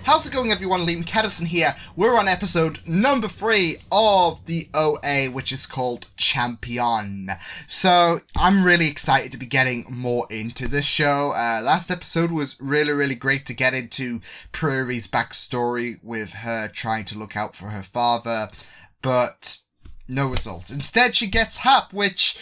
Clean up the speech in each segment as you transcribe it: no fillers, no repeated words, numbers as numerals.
How's it going, everyone? Liam Catterson here. We're on episode number 3 of the OA, which is called Champion. So, I'm really excited to be getting more into this show. Last episode was really great to get into Prairie's backstory with her trying to look out for her father, but no result. Instead, she gets Hap, which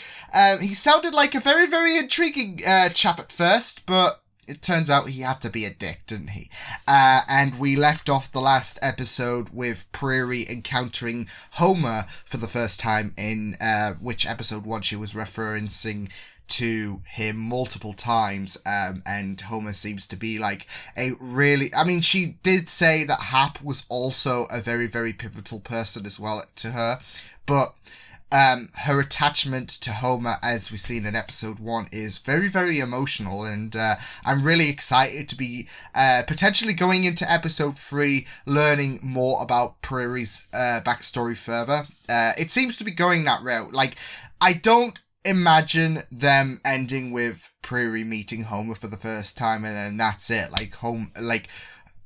he sounded like a very intriguing chap at first, but it turns out he had to be a dick, didn't he? And we left off the last episode with Prairie encountering Homer for the first time in which episode 1 she was referencing to him multiple times, and Homer seems to be like a really... I mean, she did say that Hap was also a very pivotal person as well to her, but her attachment to Homer, as we've seen in episode 1, is very emotional, and I'm really excited to be potentially going into episode 3, learning more about Prairie's backstory further. It seems to be going that route. Like, I don't imagine them ending with Prairie meeting Homer for the first time and then that's it.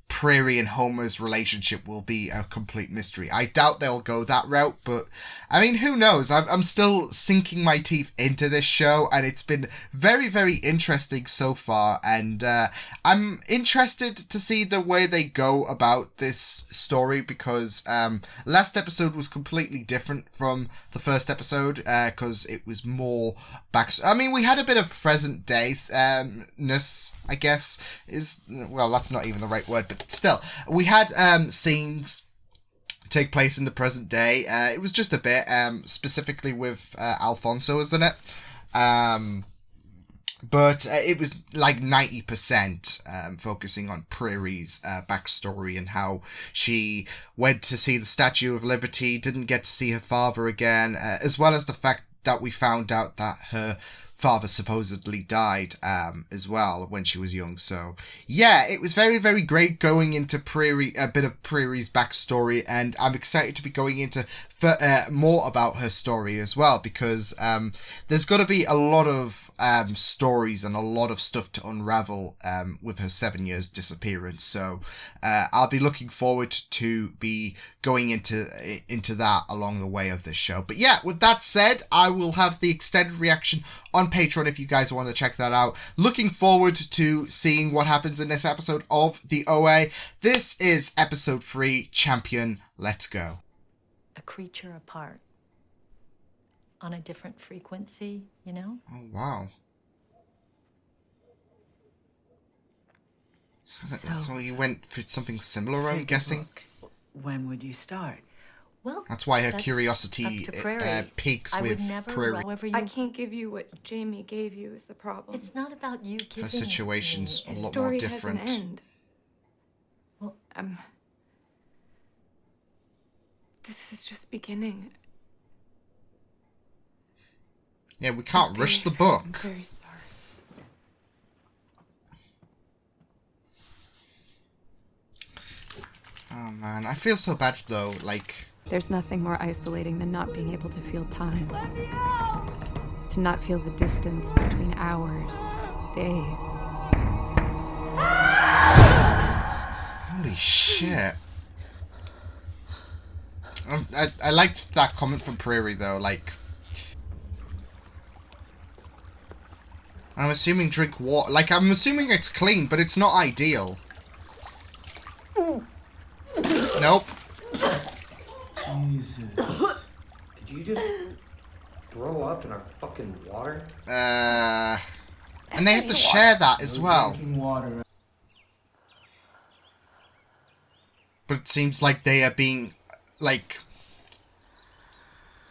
Prairie and Homer's relationship will be a complete mystery. I doubt they'll go that route, but I mean, who knows? I'm still sinking my teeth into this show, and it's been very interesting so far, and I'm interested to see the way they go about this story, because last episode was completely different from the first episode, because it was more I mean, we had a bit of present day-ness, I guess, well, that's not even the right word, but still, we had scenes take place in the present day. It was just a bit, specifically with Alfonso, isn't it? But it was like 90% focusing on Prairie's backstory and how she went to see the Statue of Liberty, didn't get to see her father again, as well as the fact that we found out that her father supposedly died as well when she was young. So yeah, it was very great going into a bit of Prairie's backstory, and I'm excited to be going into more about her story as well, because there's got to be a lot of stories and a lot of stuff to unravel with her 7 years disappearance. So I'll be looking forward to be going into that along the way of this show. But yeah, with that said, I will have the extended reaction on Patreon if you guys want to check that out. Looking forward to seeing what happens in this episode of the OA. This is episode 3, Champion. Let's go. A creature apart. On a different frequency, you know? Oh, wow. So you went for something similar, I'm guessing? When would you start? Well, that's why her curiosity peaks with Prairie. I can't give you what Jamie gave you is the problem. It's not about you giving her situation's a lot more different. Has an end. Well, this is just beginning. Yeah, we can't rush the book. I'm very sorry. Oh man, I feel so bad though, like... There's nothing more isolating than not being able to feel time. To not feel the distance between hours, days. Holy shit. I liked that comment from Prairie though, like... I'm assuming drink water. Like, I'm assuming it's clean, but it's not ideal. Nope. Jesus. Did you just throw up in our fucking water? And they have to share that as well. Water. But it seems like they are being, like,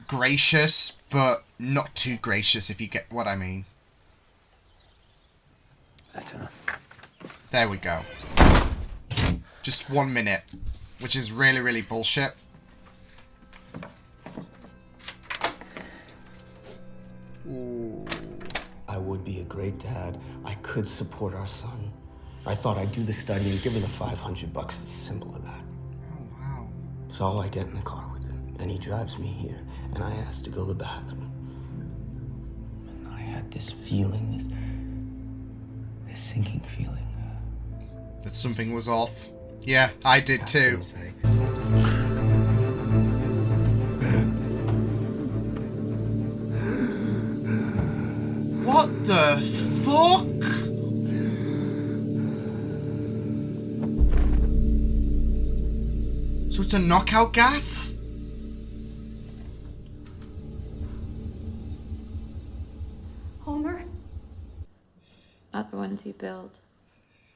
gracious, but not too gracious, if you get what I mean. That's enough. There we go. Just 1 minute, which is really bullshit. Ooh. I would be a great dad. I could support our son. I thought I'd do the study and give her the $500. It's simple as that. Oh, wow. So I get in the car with him, and he drives me here, and I asked to go to the bathroom. And I had this feeling, this sinking feeling. That something was off. Yeah, I did too. What the fuck? So it's a knockout gas? Homer? Not the ones you build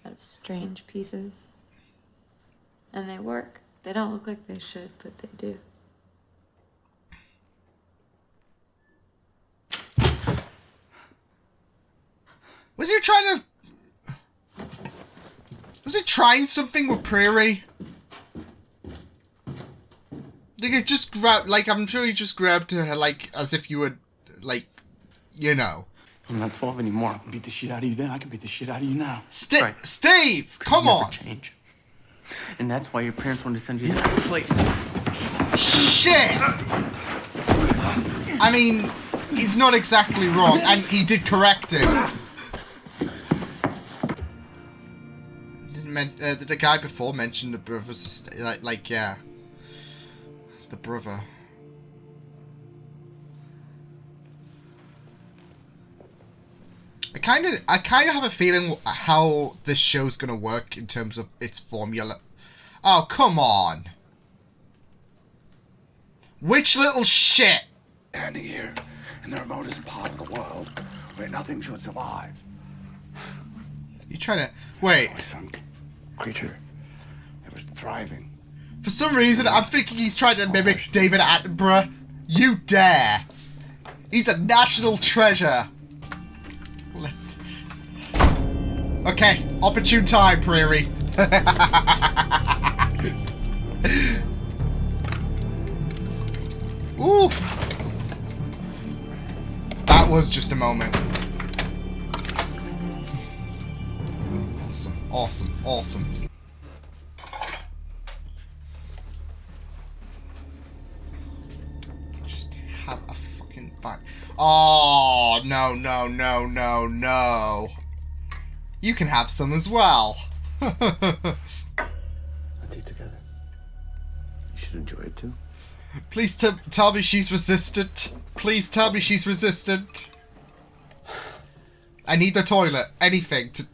out of strange pieces. And they work. They don't look like they should, but they do. Was he trying to... Was he trying something with Prairie? Like, it just grabbed... Like, I'm sure he just grabbed her, like, as if you would, like, you know. I'm not 12 anymore. I can beat the shit out of you then. I can beat the shit out of you now. Right. Steve! Come on! Change. And that's why your parents wanted to send you to that place. Shit! I mean, he's not exactly wrong, and he did correct him. Did the guy before mention the brother's like yeah, the brother. I kind of have a feeling how this show's gonna work in terms of its formula. Oh, come on! Which little shit? Standing here in the remotest part of the world where nothing should survive. You trying to wait? Some creature that was thriving. For some reason, I'm thinking he's trying to mimic David Attenborough. You dare! He's a national treasure. Okay, opportune time, Prairie. Ooh. That was just a moment. Awesome, awesome, awesome. Just have a fucking fight. Oh, no, no, no, no, no. You can have some as well. Let's eat together. You should enjoy it too. Please tell me she's resistant. Please tell me she's resistant. I need the toilet. Anything to...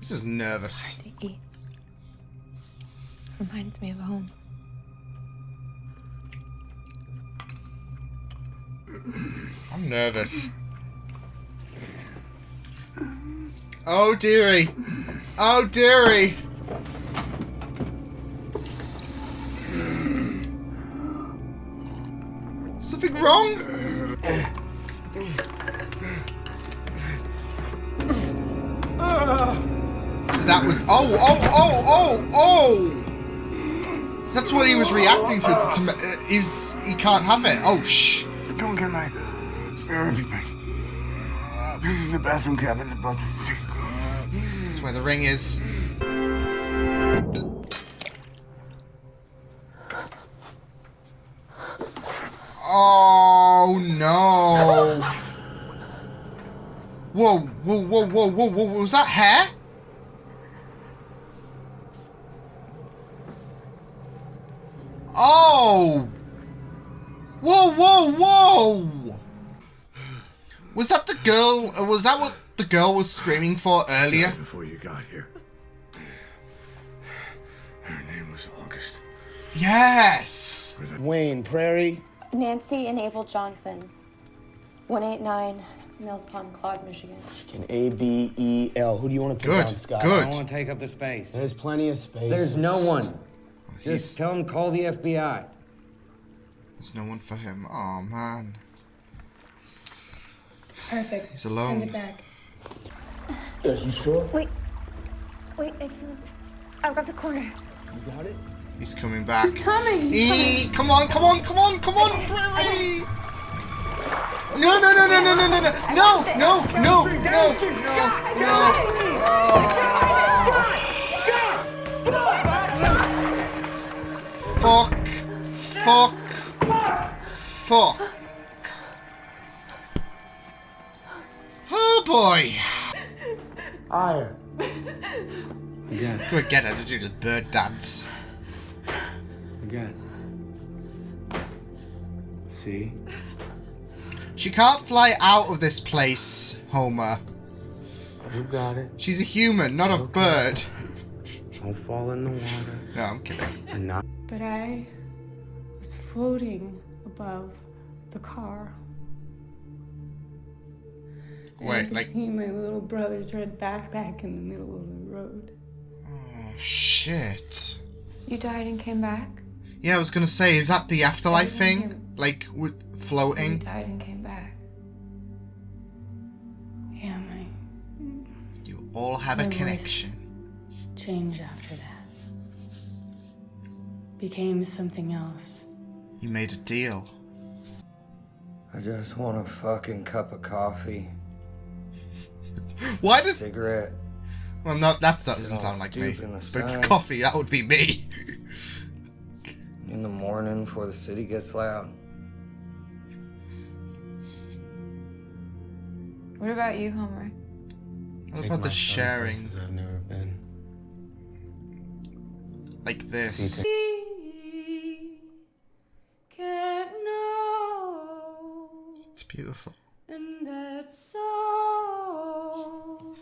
This is nervous. To eat. Reminds me of home. I'm nervous. Oh dearie. Oh dearie. Something wrong? So that was... Oh! So that's what he was reacting to he can't have it. Oh, shh. Don't get my spare everything. This is in the bathroom cabinet above the sink. That's where the ring is. Oh no! Whoa! Was that hair? Oh! Whoa! Was that the girl? Was that what the girl was screaming for earlier? Before you got here. Her name was August. Yes! Wayne, Prairie. Nancy and Abel Johnson. 189 Mills Pond, Claude, Michigan. Can A-B-E-L. Who do you want to put Good, down, Scott? good. I don't want to take up the space. There's plenty of space. There's no one. He's- Just tell him call the FBI. There's no one for him. Oh man. Perfect. He's alone. Send it back. Are you sure? Wait, I've got the corner. You got it? He's coming back. He's coming. Come on, Prairie! No! Fuck. Oh boy. I do the bird dance. Again. See? She can't fly out of this place, Homer. You got it. She's a human, not a bird. Don't fall in the water. No, I'm kidding. And not. But I was floating above the car. And I Wait, could like... see my little brother's red backpack in the middle of the road. Oh, shit. You died and came back? Yeah, I was gonna say, is that the afterlife Yeah. thing? Like, with You floating? died and came back. Yeah, my You all have a My voice. connection. change after that became something else. You made a deal. I just want a fucking cup of coffee. Why does... Cigarette. Well, no, that doesn't Sit on sound like me. stoop in the But sun. coffee, that would be me. In the morning before the city gets loud. What about you, Homer? I love how the sharing, I've never been. like this. Can't know, It's beautiful. and that's all.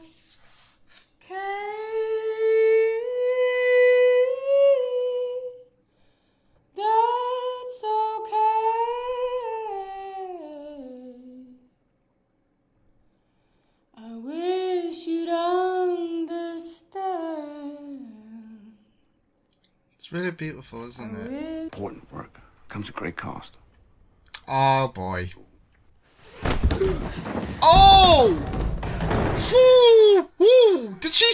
That's okay. I wish you'd understand. It's really beautiful, isn't it? Important work comes at great cost. Oh, boy. Oh! Woo! Woo! Did she...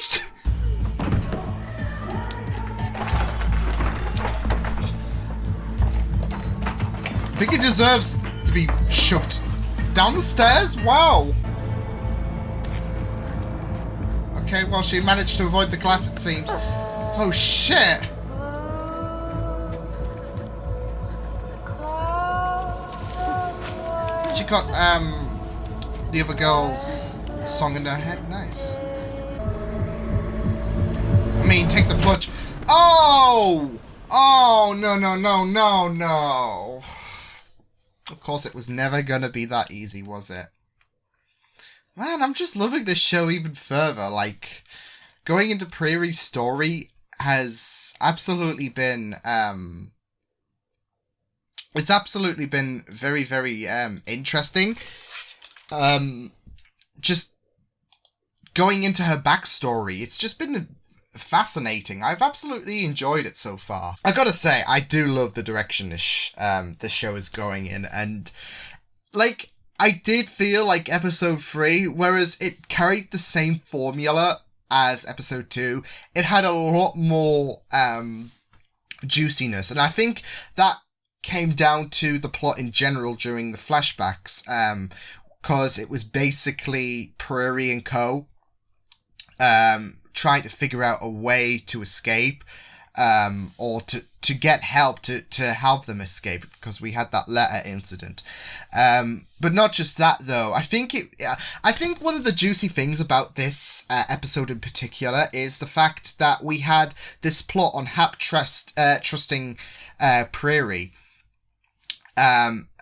I think he deserves to be shoved down the stairs? Wow! Okay, well, she managed to avoid the glass, it seems. Oh, shit! She got, the other girl's song in her head. Nice. I mean, take the plunge. Oh! Oh, no, no, no, no, no. Of course, it was never gonna be that easy, was it? Man, I'm just loving this show even further. Like, going into Prairie's story has absolutely been, it's absolutely been very, very, interesting. Just going into her backstory, it's just been fascinating. I've absolutely enjoyed it so far. I gotta say, I do love the direction this show is going in, and like, I did feel like episode 3, whereas it carried the same formula as episode 2, it had a lot more juiciness, and I think that came down to the plot in general during the flashbacks, because it was basically Prairie and Co. Trying to figure out a way to escape, or to get help to help them escape, because we had that letter incident. But not just that, though. I think one of the juicy things about this episode in particular is the fact that we had this plot on Hap trusting Prairie,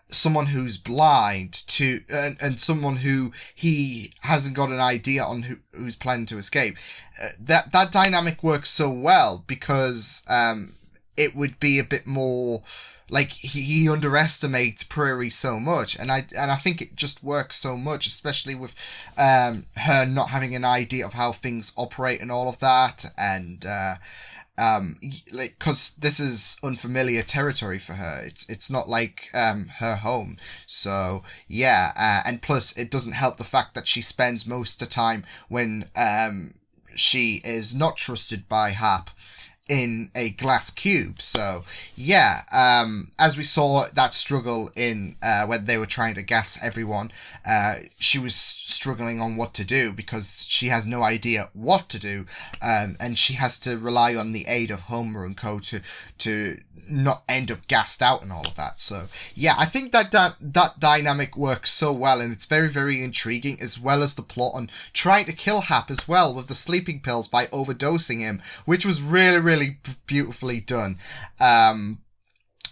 someone who's blind and someone who he hasn't got an idea on who's planning to escape. That dynamic works so well because it would be a bit more like he underestimates Prairie so much, and I think it just works so much, especially with her not having an idea of how things operate and all of that, and like, because this is unfamiliar territory for her. It's not like her home, so yeah, and plus it doesn't help the fact that she spends most of the time when she is not trusted by Hap in a glass cube. So yeah, as we saw that struggle in when they were trying to gas everyone, she was struggling on what to do because she has no idea what to do, and she has to rely on the aid of Homer and co to not end up gassed out and all of that. So yeah, I think that dynamic works so well, and it's very, very intriguing, as well as the plot on trying to kill Hap as well with the sleeping pills by overdosing him, which was really, really beautifully done. And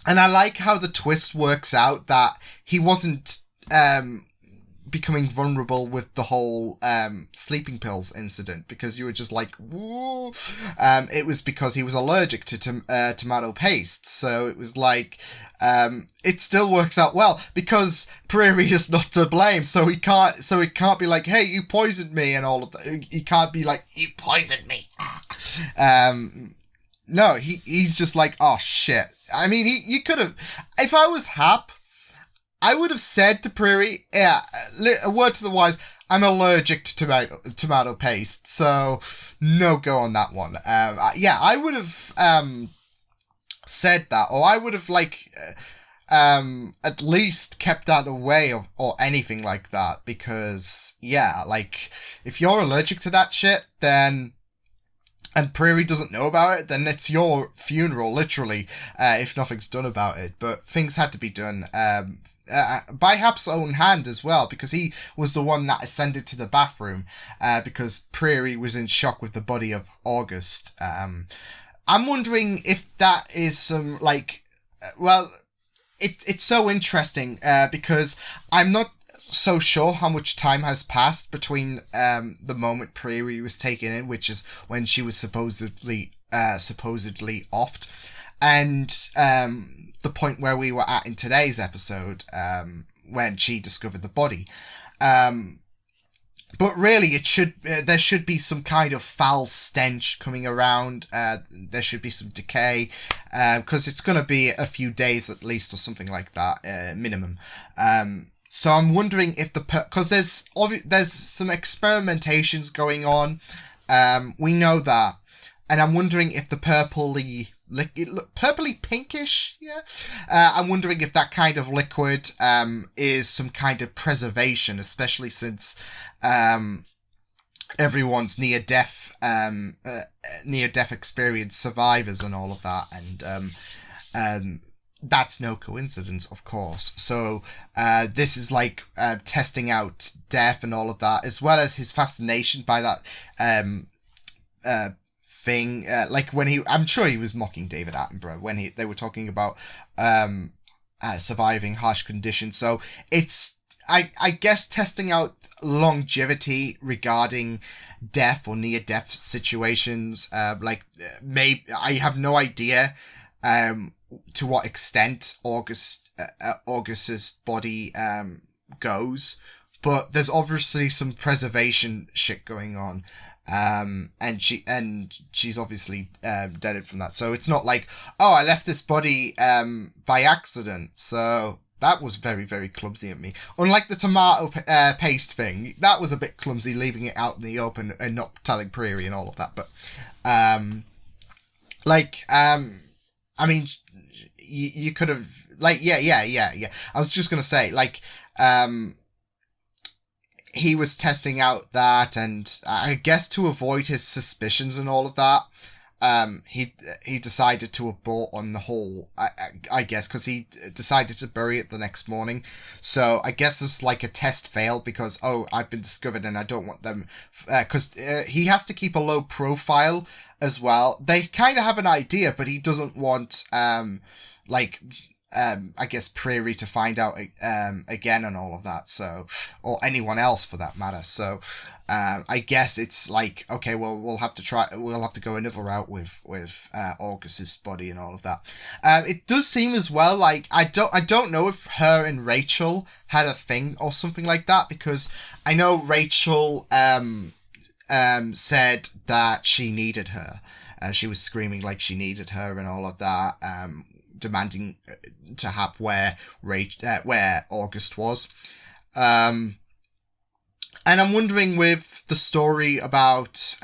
I like how the twist works out that he wasn't becoming vulnerable with the whole sleeping pills incident, because you were just like, whoa. It was because he was allergic to tomato paste. So it was like, it still works out well because Prairie is not to blame. So he can't be like, hey, you poisoned me and all of that. He can't be like, you poisoned me. No, he's just like, oh shit. I mean, you could have, if I was Hap, I would have said to Prairie, yeah, a word to the wise, I'm allergic to tomato paste, so no go on that one. Yeah, I would have said that, or I would have, like, at least kept that away or anything like that, because, yeah, like, if you're allergic to that shit, then, and Prairie doesn't know about it, then it's your funeral, literally, if nothing's done about it. But things had to be done, by Hap's own hand as well, because he was the one that ascended to the bathroom, because Prairie was in shock with the body of August. I'm wondering if that is some, like, well, it's so interesting, because I'm not so sure how much time has passed between the moment Prairie was taken in, which is when she was supposedly offed, and the point where we were at in today's episode, when she discovered the body. But really, there should be some kind of foul stench coming around. There should be some decay, because it's going to be a few days at least, or something like that, minimum. So I'm wondering if because there's some experimentations going on. We know that, and I'm wondering if the purpley pinkish, yeah. I'm wondering if that kind of liquid is some kind of preservation, especially since everyone's near-death experience survivors and all of that, and that's no coincidence, of course. So this is like testing out death and all of that, as well as his fascination by that thing, like when I'm sure he was mocking David Attenborough when they were talking about surviving harsh conditions. So it's I guess testing out longevity regarding death or near-death situations. Maybe I have no idea to what extent August's body goes, but there's obviously some preservation shit going on. And she's obviously deaded from that. So it's not like, oh, I left this body by accident. So that was very, very clumsy of me. Unlike the tomato paste thing, that was a bit clumsy, leaving it out in the open and not telling Prairie and all of that. But I mean, you could have, like, yeah. I was just gonna say, like, he was testing out that, and I guess to avoid his suspicions and all of that, he decided to abort on the whole, I guess, because he decided to bury it the next morning. So I guess it's like a test failed because, oh, I've been discovered and I don't want them, because he has to keep a low profile as well. They kind of have an idea, but he doesn't want, I guess Prairie to find out again and all of that, so, or anyone else for that matter. So I guess it's like, okay, well, we'll have to go another route with August's body and all of that. It does seem as well like I don't know if her and Rachel had a thing or something like that, because I know Rachel said that she needed her. She was screaming like she needed her and all of that, demanding to have where August was. And I'm wondering with the story about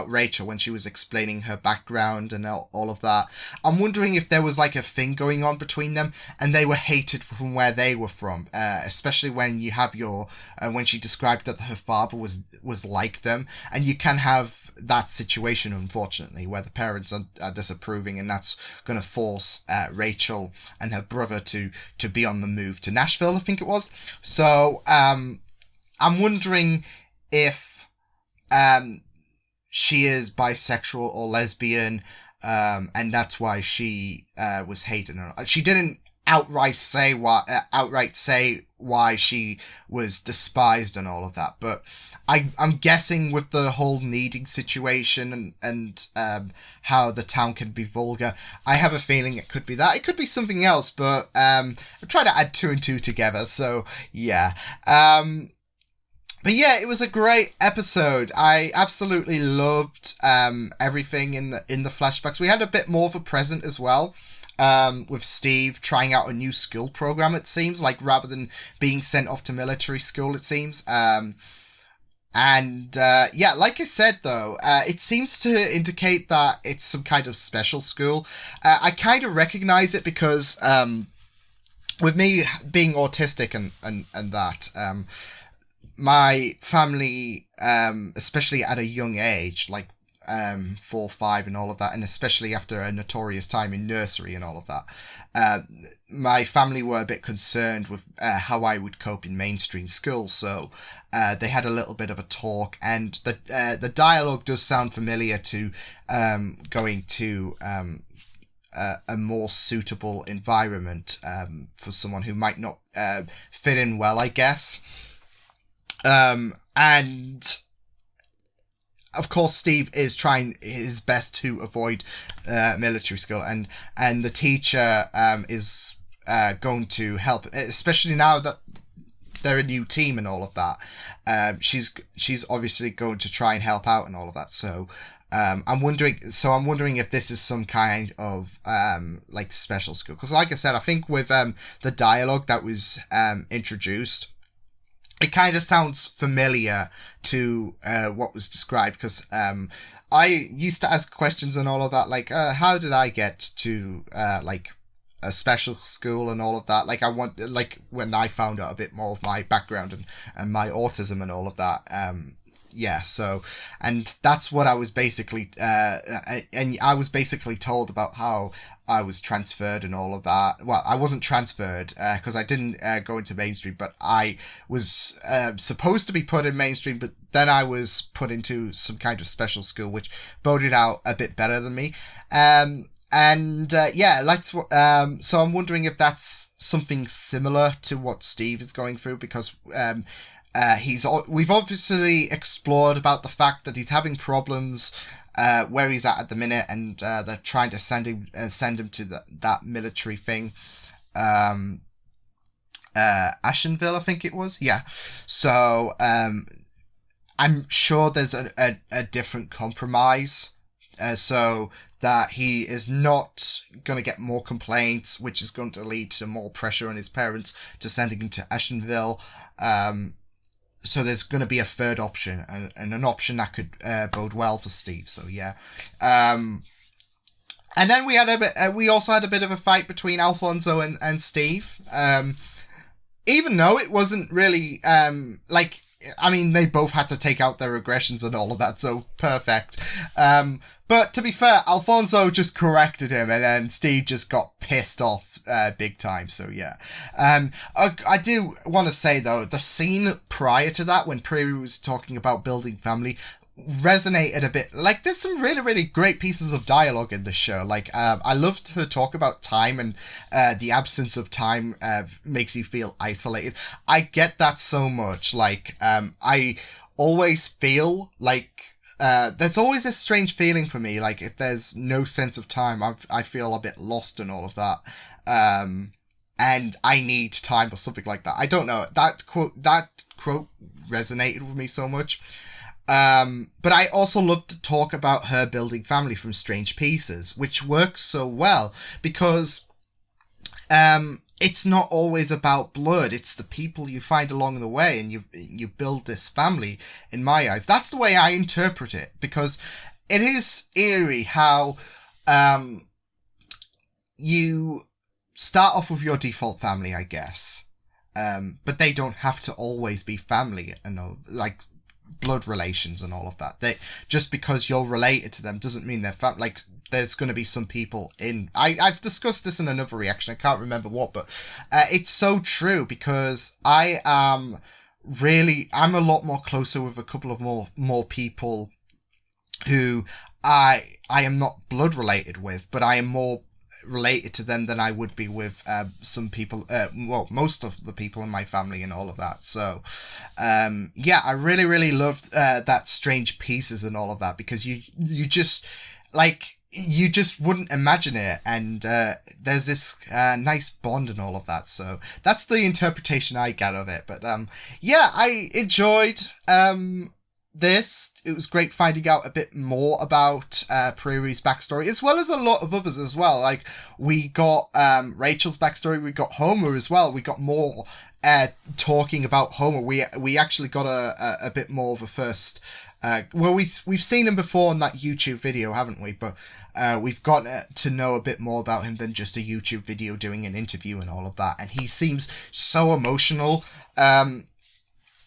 Rachel when she was explaining her background and all of that, I'm wondering if there was like a thing going on between them and they were hated from where they were from, especially when you have when she described that her father was like them, and you can have that situation, unfortunately, where the parents are disapproving, and that's going to force Rachel and her brother to be on the move to Nashville, I think it was. So I'm wondering if she is bisexual or lesbian, and that's why she was hated. She didn't outright say why she was despised and all of that, but I'm guessing with the whole needing situation and how the town can be vulgar, I have a feeling it could be that. It could be something else, but I'm trying to add 2 and 2 together. So yeah. But yeah, it was a great episode. I absolutely loved everything in the flashbacks. We had a bit more of a present as well, with Steve trying out a new skill program, it seems, like rather than being sent off to military school, it seems. Yeah, like I said though, it seems to indicate that it's some kind of special school. I kind of recognize it because with me being autistic and that, my family, especially at a young age, like 4, 5 and all of that, and especially after a notorious time in nursery and all of that, my family were a bit concerned with how I would cope in mainstream school, so they had a little bit of a talk, and the dialogue does sound familiar to going to a more suitable environment for someone who might not fit in well, I guess. And of course Steve is trying his best to avoid military school, and the teacher is going to help, especially now that they're a new team and all of that. She's obviously going to try and help out and all of that. So I'm wondering if this is some kind of like special school, because like I said, I think with the dialogue that was introduced, it kind of sounds familiar to what was described, because I used to ask questions and all of that, like how did I get to like a special school and all of that. Like when I found out a bit more of my background and my autism and all of that. Yeah, so, and that's what I was basically, and I was basically told about how I was transferred and all of that. Well, I wasn't transferred because I didn't go into mainstream, but I was supposed to be put in mainstream, but then I was put into some kind of special school, which boded out a bit better than me. Yeah, so I'm wondering if that's something similar to what Steve is going through, because we've obviously explored about the fact that he's having problems where he's at the minute, and they're trying to send him to that military thing, Ashenville, I think it was. Yeah, so I'm sure there's a different compromise, so that he is not going to get more complaints, which is going to lead to more pressure on his parents to sending him to Ashenville. So there's going to be a third option, and an option that could bode well for Steve. So yeah, and then we also had a bit of a fight between Alfonso and Steve. Even though it wasn't really they both had to take out their aggressions and all of that, so perfect. But to be fair, Alfonso just corrected him, and then Steve just got pissed off big time, so yeah. I do want to say, though, the scene prior to that, when Prairie was talking about building family, resonated a bit. Like, there's some really, really great pieces of dialogue in this show. Like, I loved her talk about time, and the absence of time makes you feel isolated. I get that so much. Like, I always feel like there's always a strange feeling for me. Like, if there's no sense of time, I feel a bit lost and all of that. And I need time or something like that. I don't know. That quote resonated with me so much. But I also love to talk about her building family from Strange Pieces, which works so well because it's not always about blood. It's the people you find along the way, and you build this family. In my eyes, that's the way I interpret it, because it is eerie how you start off with your default family, I guess, but they don't have to always be family, and like blood relations and all of that. They, just because you're related to them doesn't mean they're family. Like, there's going to be some people in... I've discussed this in another reaction, I can't remember what, but it's so true, because I'm a lot more closer with a couple of more people who I am not blood related with, but I am more related to them than I would be with some people, most of the people in my family and all of that. So yeah, I really loved that Strange Pieces and all of that, because you just like, you just wouldn't imagine it, and there's this nice bond and all of that. So that's the interpretation I get of it. But yeah, I enjoyed this. It was great finding out a bit more about Prairie's backstory, as well as a lot of others as well. Like, we got Rachel's backstory, we got Homer as well, we got more talking about Homer. We actually got a bit more of a first... well, we've seen him before in that YouTube video, haven't we? But we've got to know a bit more about him than just a YouTube video doing an interview and all of that. And he seems so emotional.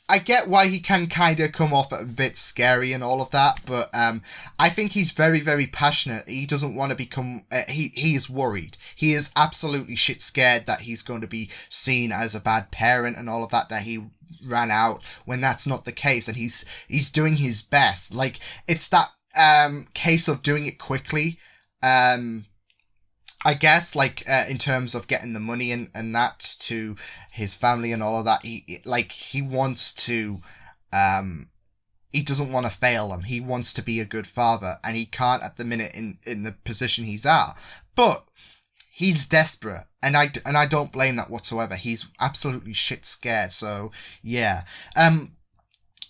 I get why he can kind of come off a bit scary and all of that, but I think he's very passionate. He doesn't want to become... he is worried. He is absolutely shit scared that he's going to be seen as a bad parent and all of that he ran out, when that's not the case, and he's doing his best. Like, it's that case of doing it quickly, I guess, like, in terms of getting the money and that to his family and all of that. He wants to, he doesn't want to fail them. He wants to be a good father, and he can't at the minute in the position he's at. But he's desperate, and I don't blame that whatsoever. He's absolutely shit scared. So yeah,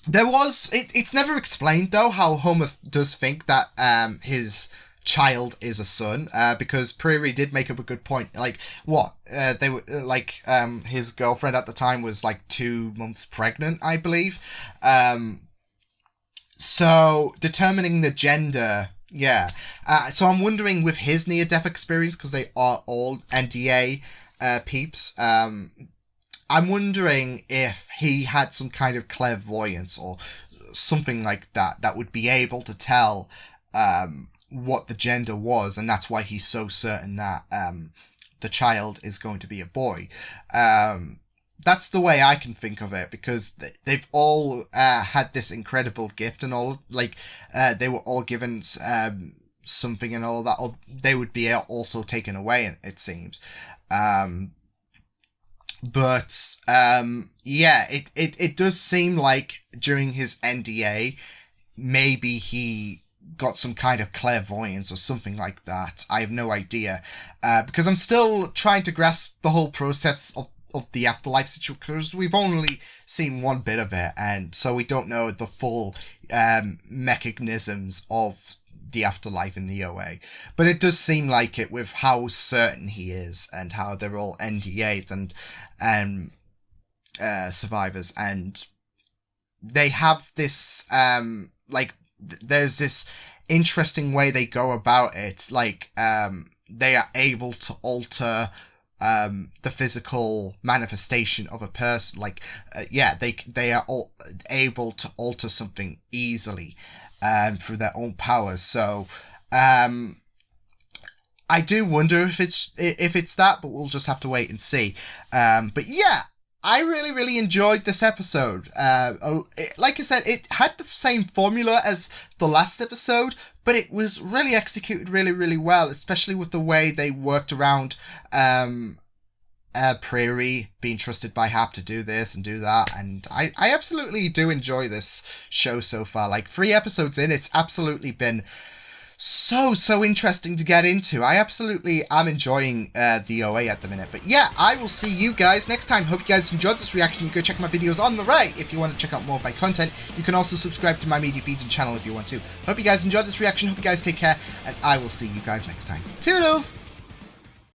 it's never explained though how Homer does think that his child is a son, because Prairie did make up a good point. Like, what they were like, his girlfriend at the time was like 2 months pregnant, I believe. So determining the gender, yeah. So I'm wondering, with his near-death experience, because they are all NDA peeps, I'm wondering if he had some kind of clairvoyance or something like that would be able to tell what the gender was, and that's why he's so certain that the child is going to be a boy. That's the way I can think of it, because they've all had this incredible gift and all. Like, they were all given something and all that, or they would be also taken away, it seems. But yeah, it does seem like during his NDA, maybe he got some kind of clairvoyance or something like that. I have no idea, because I'm still trying to grasp the whole process of the afterlife situation, because we've only seen one bit of it, and so we don't know the full mechanisms of the afterlife in the OA. But it does seem like it, with how certain he is and how they're all NDAs and survivors, and they have this there's this interesting way they go about it. Like, they are able to alter the physical manifestation of a person. Like, they are all able to alter something easily through their own powers. So I do wonder if it's that, but we'll just have to wait and see. But yeah, I really enjoyed this episode. Like I said, it had the same formula as the last episode, but it was really executed really well, especially with the way they worked around Prairie being trusted by Hap to do this and do that. And I absolutely do enjoy this show so far. Like, 3 episodes in, it's absolutely been so interesting to get into. I absolutely am enjoying the OA at the minute. But yeah, I will see you guys next time. Hope you guys enjoyed this reaction. You can go check my videos on the right if you want to check out more of my content. You can also subscribe to my media feeds and channel if you want to. Hope you guys enjoyed this reaction. Hope you guys take care, and I will see you guys next time. Toodles!